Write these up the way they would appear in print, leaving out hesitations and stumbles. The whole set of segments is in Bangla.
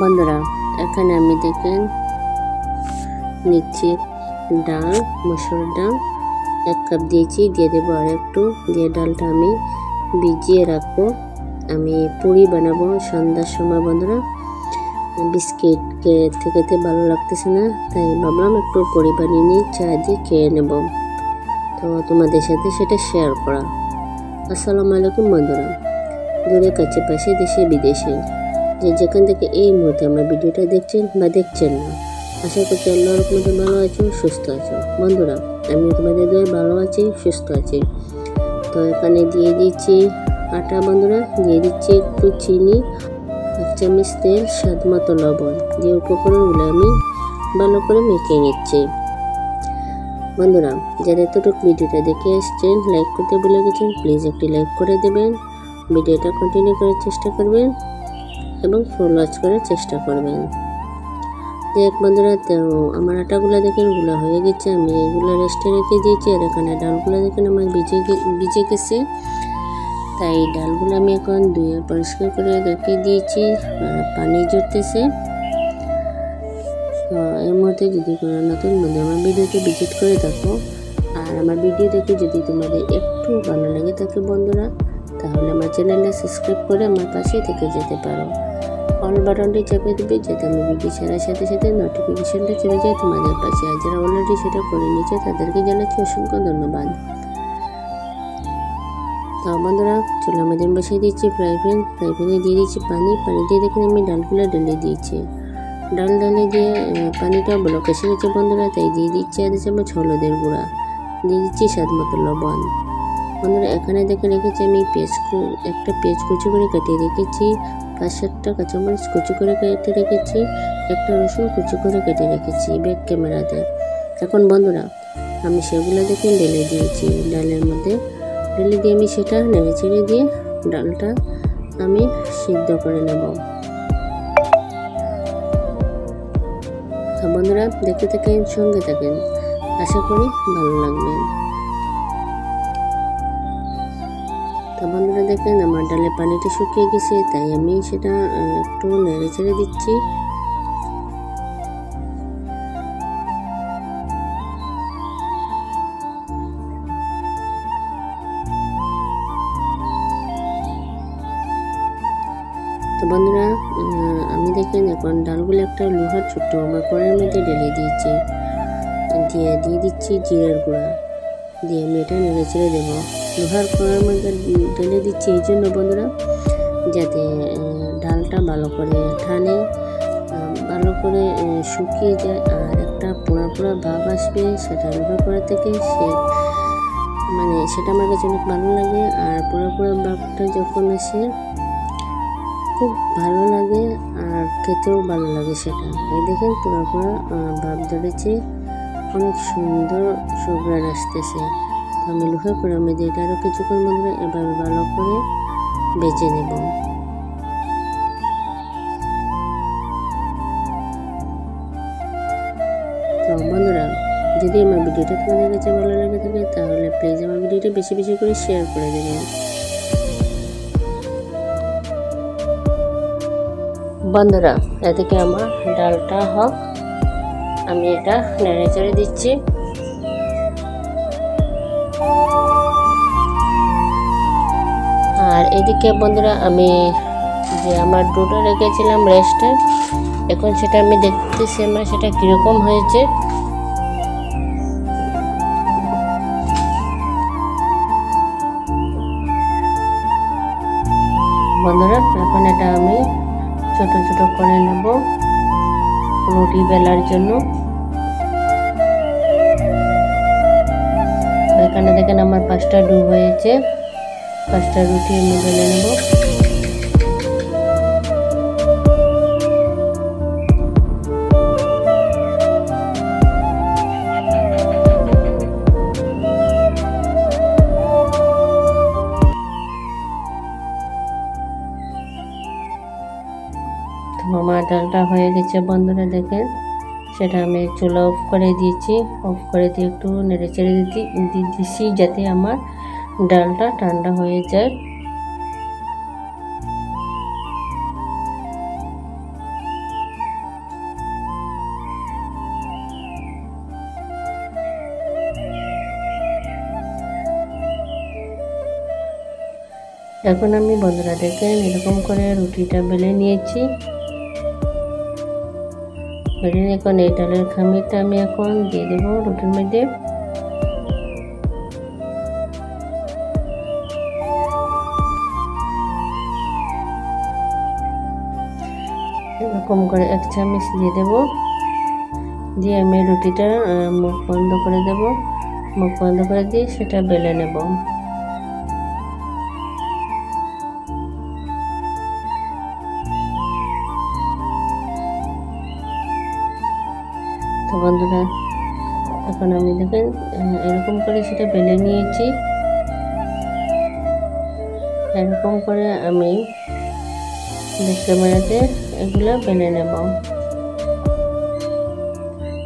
বন্ধুরা, এখানে আমি দেখেন নিচ্ছি ডাল, মসুর ডাল 1 কাপ দিয়েছি, দিয়ে দেবো আর একটু, দিয়ে ডালটা আমি ভিজিয়ে রাখবো। আমি পুরি বানাবো সন্ধ্যার সময়। বন্ধুরা, বিস্কিট খেতে খেতে ভালো লাগতেছে না, তাই ভাবলাম একটু পুরি বানিয়ে নিয়ে চা দিয়ে খেয়ে নেব, তো তোমাদের সাথে সেটা শেয়ার করা। আসসালামু আলাইকুম বন্ধুরা, দূরে কাছে পাশে দেশে বিদেশে যে যেখান থেকে এই মুহূর্তে আমার ভিডিওটা দেখছেন বা দেখছেন না, আশা করছি আল্লাহর রহমতে ভালো আছো, সুস্থ আছো। বন্ধুরা, আমি তোমাদের দয়ে ভালো আছি, সুস্থ আছি। তো এখানে দিয়ে দিচ্ছি আটা। বন্ধুরা, দিয়ে দিচ্ছি একটু চিনি, 1 চামচ তেল, স্বাদ মতো লবণ দিয়ে উপকরণগুলো আমি ভালো করে মেখে নিচ্ছি। বন্ধুরা, যারা এতটুকু ভিডিওটা দেখে আসছেন, লাইক করতে ভুলে গেছেন, প্লিজ একটি লাইক করে দেবেন। ভিডিওটা কন্টিনিউ করার চেষ্টা করবেন এবং ফুল ওয়াচ করার চেষ্টা করবেন। দেখ বন্ধুরা, তো আমার আটাগুলো দেখেন গুলা হয়ে গেছে, আমি এগুলো রেস্টে রেখে দিয়েছি। আর এখানে ডালগুলো দেখেন আমার ভিজে গেছে, তাই ডালগুলো আমি এখন ধুয়ে পরিষ্কার করে রেখে দিয়েছি। পানি ঝরতেছে। তো এর মধ্যে যদি কোনো নতুন বন্ধু আমার ভিডিওতে ভিজিট করে থাকো আর আমার ভিডিও দেখে যদি তোমাদের একটু ভালো লাগে থাকে বন্ধুরা, তাহলে আমার চ্যানেলটা সাবস্ক্রাইব করে আমার পাশে থেকে যেতে পারো। অল বাটনটি চেপে দেবে, যাতে আমি ভিডিও ছাড়ার সাথে সাথে নোটিফিকেশনটা চলে যায় তোমাদের পাশে। আর যারা অলরেডি সেটা করে নিয়েছে তাদেরকে জানাচ্ছি অসংখ্য ধন্যবাদ। তো বন্ধুরা, চলো আমাদের বসিয়ে দিচ্ছি ফ্রাই প্যানে দিয়ে দিচ্ছি পানি দিয়ে দেখেন আমি ডালগুলো ঢেলে দিয়েছি। ডাল ঢেলে দিয়ে পানিটা ব্লক এসে গেছে বন্ধুরা, তাই দিয়ে দিচ্ছি 1 চামচ হলুদের গুঁড়া, দিয়ে দিচ্ছি স্বাদ মতো লবণ। বন্ধুরা, এখানে দেখে রেখেছি আমি একটা পেঁয়াজ কুচি করে কেটে রেখেছি, 5-7টা কাঁচামরিচ কুচি করে কেটে রেখেছি, একটা রসুন কুচি করে কেটে রেখেছি ব্যাক ক্যামেরাতে। এখন বন্ধুরা, আমি সেগুলো দেখে ঢেলে দিয়েছি ডালের মধ্যে। ঢেলে দিয়ে আমি সেটা নেড়ে চেড়ে দিয়ে ডালটা আমি সিদ্ধ করে নেব। বন্ধুরা, দেখতে থাকেন, সঙ্গে থাকেন, আশা করি ভালো লাগবে। তো বন্ধুরা, দেখেন আমার ডালের পানিটা শুকিয়ে গেছে, তাই আমি সেটা একটু নেড়ে ছেড়ে দিচ্ছি। তো বন্ধুরা, আমি দেখেন এখন ডালগুলো একটা লোহার ছোট্ট আমার কড়াইয়ের মধ্যে ঢেলে দিয়েছি, দিয়ে দিচ্ছি জিরার গুঁড়া, দিয়ে আমি এটা নেড়ে ছেড়ে দেবো। লোহার কড়াইয়ের মধ্যে ঢেলে দিচ্ছি এই জন্য বন্ধুরা, যাতে ডালটা ভালো করে টানে, ভালো করে শুকিয়ে যায়, আর একটা পোড়া পোড়া ভাব আসবে সেটা লোহার কড়াই থেকে, সেটা আমার কাছে অনেক ভালো লাগে। আর পোড়া পোড়া ভাবটা যখন আসে খুব ভালো লাগে আর খেতেও ভালো লাগে সেটা। এই দেখেন পোড়া পোড়া ভাব ধরেছে, অনেক সুন্দর সুঘ্রাণ আসতেছে। আমি লোহার কড়াইয়ের মধ্যে এটা আরও কিছুক্ষণ বন্ধুরা এভাবে ভালো করে বেজে নেব। তো বন্ধুরা, যদি আমার ভিডিওটা তোমাদের কাছে ভালো লাগে থাকে, তাহলে প্লিজ আমার ভিডিওটা বেশি বেশি করে শেয়ার করে দেবেন। বন্ধুরা, এদিকে আমার ডালটা হোক, আমি এটা নেড়ে চেড়ে দিচ্ছি। আর এদিকে বন্ধুরা, আমি যে আমার ডোটা রেখেছিলাম রেস্টে, এখন সেটা আমি দেখতেছি আমার সেটা কীরকম হয়েছে। বন্ধুরা, এখন এটা আমি ছোট ছোট করে নেব রুটি বেলার জন্য। এখানে দেখেন আমার 5টা ডো হয়েছে, 5টা রুটি আমি বেলে নেব। আমার ডালটা হয়ে গেছে বন্ধুরা, দেখেন সেটা আমি চুলা অফ করে দিয়েছি। অফ করে দিয়ে একটু নেড়ে চেড়ে দিচ্ছি, যাতে আমার ডালটা ঠান্ডা হয়ে যায়। এখন আমি বন্ধুরা দেখেন এরকম করে রুটিটা বেলে নিয়েছি। বেলে নিয়ে এখন এই ডালের খামিরটা আমি এখন দিয়ে দেবো রুটির মধ্যে। এরকম করে 1 চামচ দিয়ে দেব। দিয়ে আমি রুটিটা মুখ বন্ধ করে দেব। মুখ বন্ধ করে দিয়ে সেটা বেলে নেব। তো বন্ধুরা এখন আমি দেখেন এরকম করে সেটা বেলে নিয়েছি। এরকম করে আমি ক্যামেরাতে এগুলো বেলে নেব।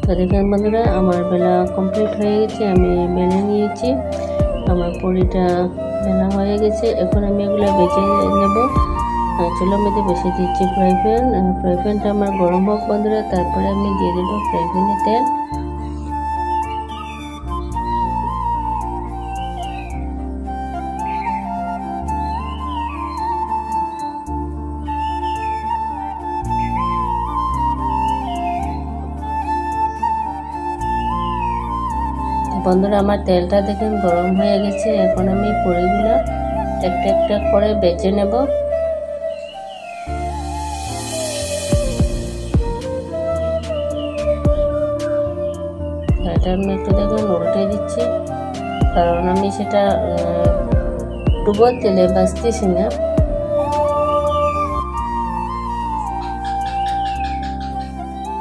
তো দেখেন বন্ধুরা আমার বেলা কমপ্লিট হয়ে গেছে, আমি বেলে নিয়েছি। আমার পুরিটা বেলা হয়ে গেছে। এখন আমি এগুলো বেজে নেব। চুলার মধ্যে বসে দিচ্ছি ফ্রাই প্যান। ফ্রাই প্যানটা আমার গরম হোক বন্ধুরা, তারপরে আমি দিয়ে দেবো ফ্রাই প্যানে তেল। বন্ধুরা আমার তেলটা দেখেন গরম হয়ে গেছে। এখন আমি পুরিগুলো একটা একটা করে বেজে নেব। এটা আমি একটু দেখুন উল্টে দিচ্ছি, কারণ আমি সেটা ডুবো তেলে ভাজতেছি না।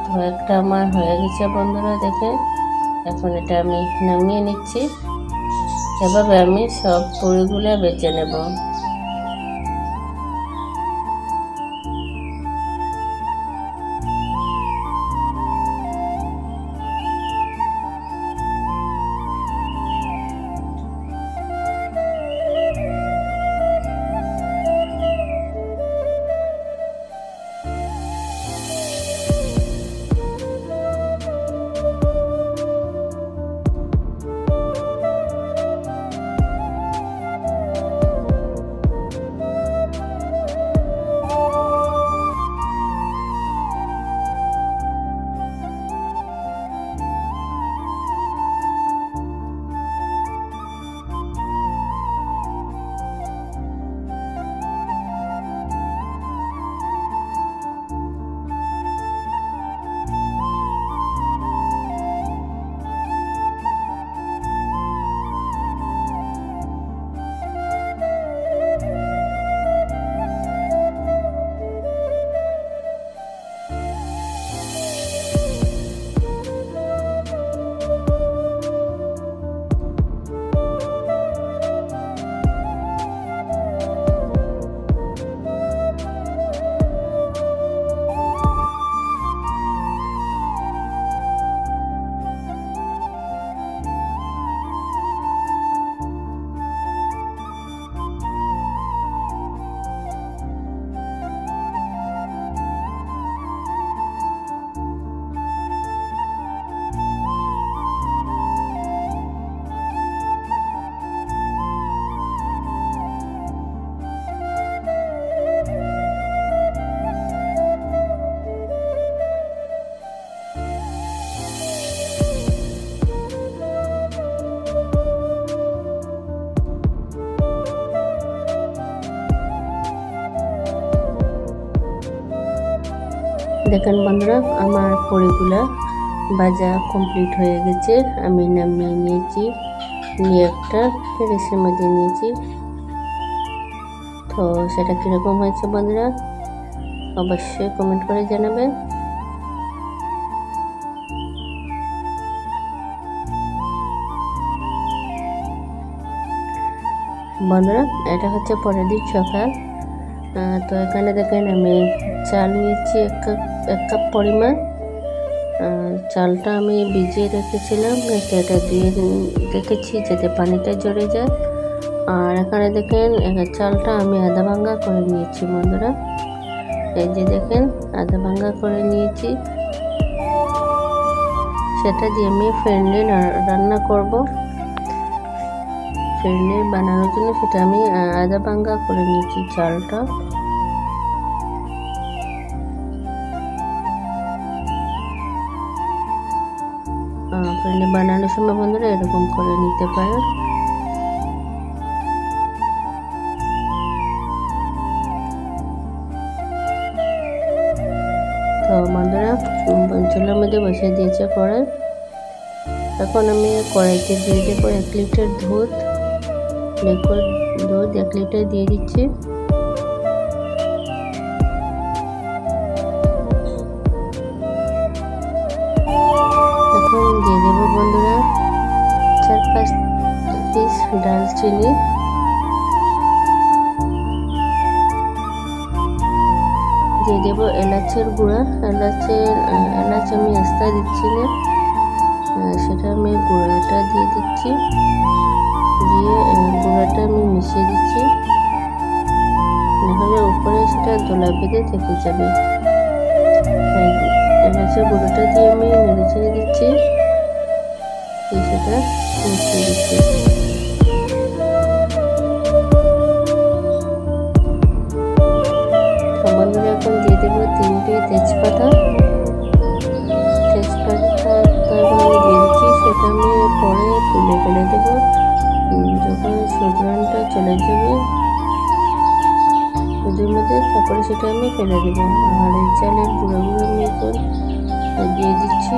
তো একটা আমার হয়ে গেছে বন্ধুরা দেখে। এখন এটা আমি নামিয়ে নিচ্ছি। এভাবে আমি সব পুরিগুলো বেজে নেব। দেখেন বন্ধুরা আমার পুরিগুলা ভাজা কমপ্লিট হয়ে গেছে। আমি নামিয়ে নিয়েছি, নিয়ে একটা ফ্রিজের মধ্যে নিয়েছি। তো সেটা কীরকম হয়েছে বন্ধুরা অবশ্যই কমেন্ট করে জানাবেন। বন্ধুরা এটা হচ্ছে পরের দিন সকাল। তো এখানে দেখেন আমি চাল নিয়েছি 1 কাপ পরিমাণ। চালটা আমি ভিজিয়ে রেখেছিলাম, এটা দিয়ে রেখেছি যাতে পানিটা ঝরে যায়। আর এখানে দেখেন চালটা আমি আধা ভাঙ্গা করে নিয়েছি বন্ধুরা। এই যে দেখেন আধা ভাঙ্গা করে নিয়েছি, সেটা দিয়ে আমি ফ্রেন্ডলি রান্না করব। ফিরনি বানানোর জন্য সেটা আমি আদা ভাঙ্গা করে নিয়েছি চালটা। ফিরনি বানানোর সময় বন্ধুরা এরকম করে নিতে পারেন। তো বন্ধুরা চুলার মধ্যে বসিয়ে দিয়েছে কড়াই। এখন আমি কড়াইতে দিয়ে দেবো 1 লিটার দুধ, লিকুইড দুধ 1 লিটার দিয়ে দিচ্ছি। এখন দিয়ে দেবো বন্ধুরা 4-5 পিস দারচিনি, দিয়ে দেবো এলাচের গুঁড়া। এলাচ আমি আস্তা দিচ্ছি না, সেটা আমি গুঁড়াটা দিয়ে দিচ্ছি। দিয়ে গুঁড়াটা আমি মিশিয়ে দিচ্ছি, নাহলে উপরে সেটা দোলা বেঁধে থেকে যাবে। এলাচের গুঁড়োটা দিয়ে আমি নেড়ে ছেড়ে দিচ্ছি, সেটা মিশিয়ে দিচ্ছি। বন্ধুরা এখন দিয়ে দেবো 3টে তেজপাতা। তেজপাতা আমি দিয়ে দিচ্ছি, সেটা আমি পরে তুলে ফেলে দেবো যখন সুগন্ধটা চলে যাবে দুধের মধ্যে, তারপরে সেটা আমি ফেলে দেবো। আর এই চালের গুঁড়োগুলো আমি এখন দিয়ে দিচ্ছি,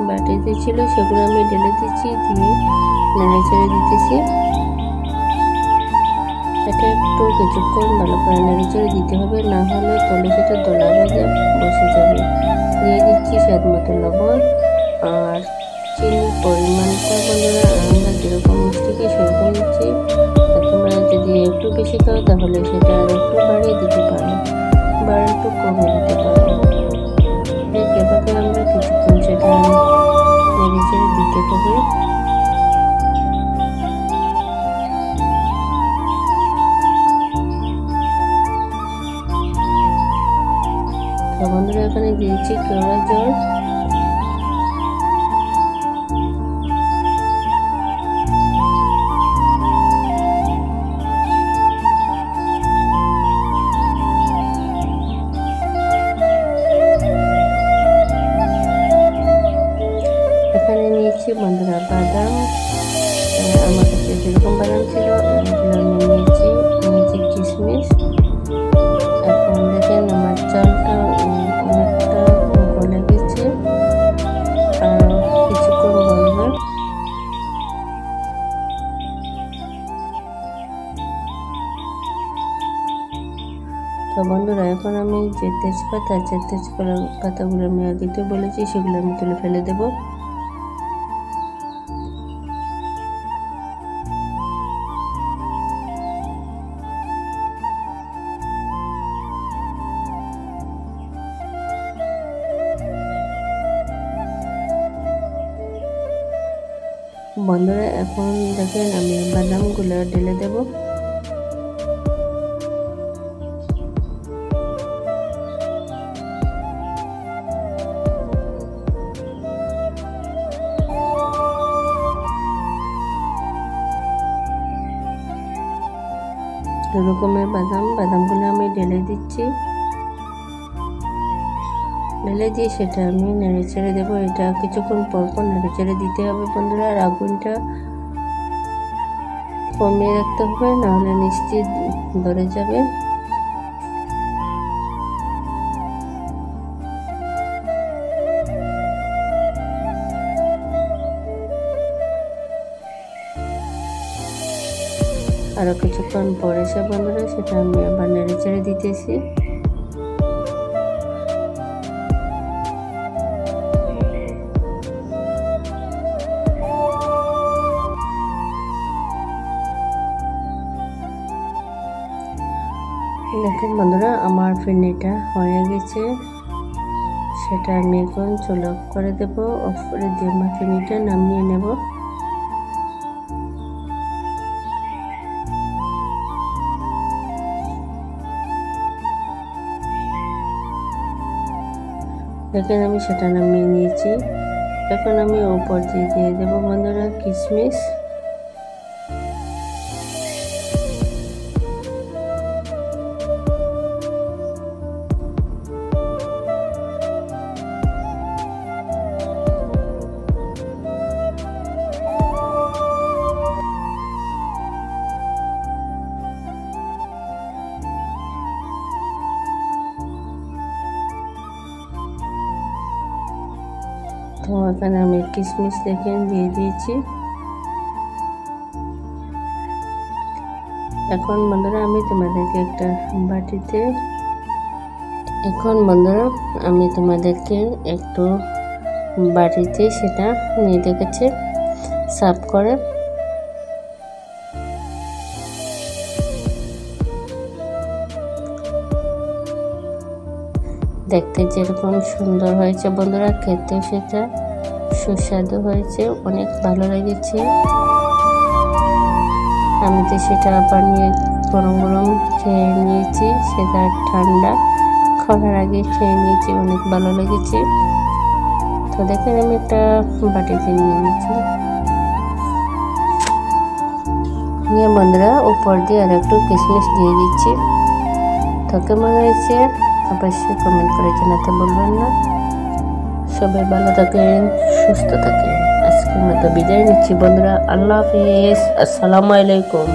বাটিতে ছিল সেগুলো আমি ঢেলে দিচ্ছি, দিয়ে নেড়ে ছেড়ে দিতেছি। এটা একটু কিছুক্ষণ ভালো করে নেড়ে ছেড়ে দিতে হবে, না হলে তলে সেটা দোলা বেঁধে বসে যাবে। দিয়ে দিচ্ছি স্বাদ মতো লবণ আর চিনির পরিমাণটা বন্ধুরা আমরা যেরকম মিষ্টি খাই সেরকম দিচ্ছি। তোমরা যদি একটু বেশি খাও তাহলে সেটা আর একটু বাড়িয়ে দিতে পারো বা একটু কমে দিতে পারো। এভাবে আমরা কিছুক্ষণ সেটা নেড়ে ছেড়ে দিতে হবে। বন্ধুরা এখানে দিয়েছি কেওড়া জল, এখানে নিয়েছি বন্ধুরা বাদাম। আমার কাছে যেরকম বাদাম ছিল এগুলো নিয়েছি কিশমিশ। এখন দেখেন আমার চালটা অনেকটা গলে গেছে, আর কিছুক্ষণ গলবে। তো বন্ধুরা এখন আমি যে তেজপাতা আছে, তেজপাতাগুলো আমি আগে তো বলেছি সেগুলো আমি তুলে ফেলে দেবো। বন্ধুরা এখন দেখেন আমি বাদামগুলো ঢেলে দেব। দু রকমের বাদামগুলো আমি ঢেলে দিচ্ছি। ঢেলে দিয়ে সেটা আমি নেড়ে ছেড়ে দেবো। এটা কিছুক্ষণ পর পর নেড়ে ছেড়ে দিতে হবে বন্ধুরা, আর আগুনটা কমিয়ে রাখতে হবে, নাহলে নিচে ধরে যাবে। আরো কিছুক্ষণ পরে সে বন্ধুরা সেটা আমি আবার নেড়ে ছেড়ে দিতেছি। দেখেন বন্ধুরা আমার ফিরনিটা হয়ে গেছে, সেটা আমি এখন চুলা অফ করে দেব। অফ করে দিয়ে আমার ফিরনিটা নামিয়ে নেব। দেখেন আমি সেটা নামিয়ে নিয়েছি। এখন আমি উপর দিয়ে দেবো বন্ধুরা কিশমিশ। তো এখানে আমি কিশমিশ দেখেন দিয়ে দিয়েছি। এখন বন্ধুরা আমি তোমাদেরকে একটা বাটিতে একটু বাটিতে সেটা নিয়ে রেখেছি সার্ভ করে। দেখতে যেরকম সুন্দর হয়েছে বন্ধুরা, খেতেও সেটা সুস্বাদু হয়েছে, অনেক ভালো লেগেছে। আমি তো সেটা বানিয়ে গরম গরম খেয়ে নিয়েছি, সেটা ঠান্ডা খাওয়ার আগে খেয়ে নিয়েছি, অনেক ভালো লেগেছে। তো দেখেন আমি একটা বাটিতে নিয়ে নিয়েছি, নিয়ে বন্ধুরা উপর দিয়ে আর একটু কিশমিশ দিয়ে দিচ্ছি। তো কেমন হয়েছে অবশ্যই কমেন্ট করে জানাতে বলবেন না। সবাই ভালো থাকেন, সুস্থ থাকেন। আজকের মতো বিদায় নিচ্ছি বন্ধুরা, আল্লাহ হাফেজ, আসসালামু আলাইকুম।